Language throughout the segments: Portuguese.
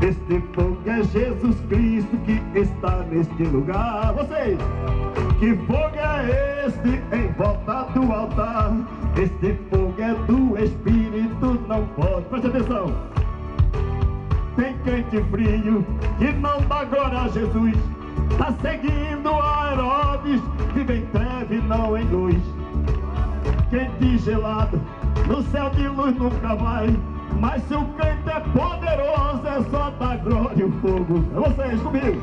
Este fogo é Jesus Cristo que está neste lugar. Vocês, que fogo é este em volta do altar? Este fogo é do Espírito, não pode. Preste atenção. Tem crente frio que não dá glória a Jesus. Tá seguindo a Herodes, vive em treva e não em luz. Quente e gelado, no céu de luz nunca vai. Mas se o crente é poderoso, é só dar glória e o fogo. É vocês comigo.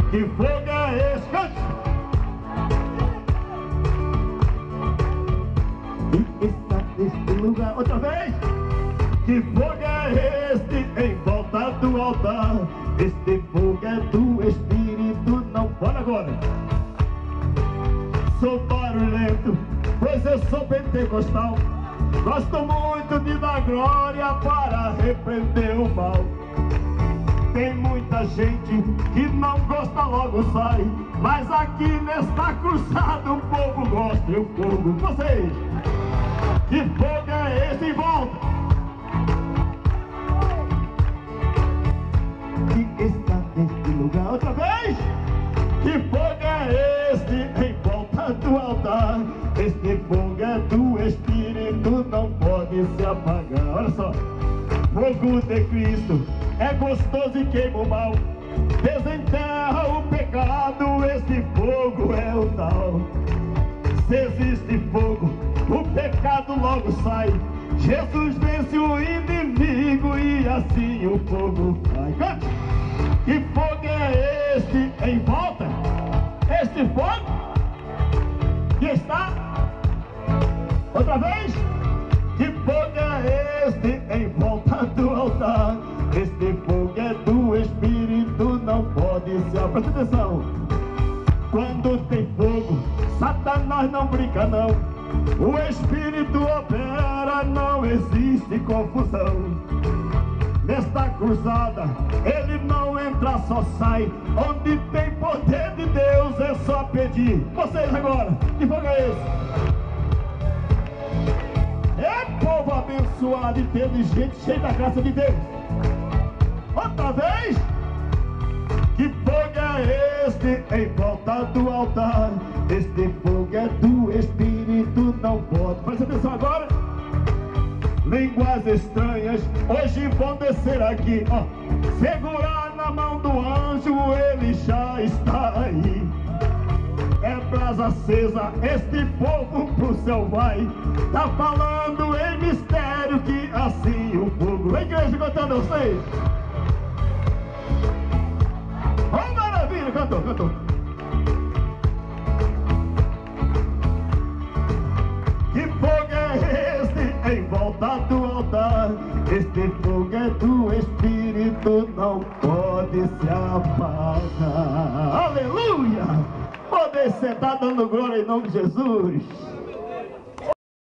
Que fogo é esse? Cante! E está neste lugar. Outra vez. Que fogo é este em volta do altar? Este fogo é do Espírito, não pode agora. Sou barulhento, pois eu sou pentecostal. Gosto muito de dar glória para repreender o mal. Tem muita gente que não gosta, logo sai. Mas aqui nesta cruzada o povo gosta e o fogo. Vocês, que fogo é esse em volta? Que está neste lugar. Outra vez. Que fogo é este em volta do altar? Este fogo é do Espírito, não pode se apagar. Olha só. Fogo de Cristo é gostoso e queima o mal. Desenterra o pecado, este fogo é o tal. Se existe fogo, o pecado logo sai. Jesus vence o inimigo e assim o fogo vai. Cante! Que fogo é este em volta? Este fogo que está? Outra vez? Que fogo é este em volta do altar? Este fogo é do Espírito, não pode ser. Presta atenção. Quando tem fogo, Satanás não brinca não. O Espírito opera, não existe confusão. Nesta cruzada, ele não entra, só sai. Onde tem poder de Deus, é só pedir. Vocês agora, que fogo é esse? É povo abençoado, inteligente, cheio da graça de Deus. Outra vez. Que fogo é este em volta do altar? Este fogo é do Espírito, não pode. Presta atenção agora. Línguas estranhas hoje vão descer aqui. Ó, segurar na mão do anjo, ele já está aí. É brasa acesa, este povo pro céu vai. Tá falando em mistério que assim o fogo. A igreja cantando vocês. Oh, maravilha, cantou, cantou. Que fogo é este em volta do altar? Este fogo é do Espírito, não pode se apagar. Aleluia! Poder sentar dando glória em nome de Jesus.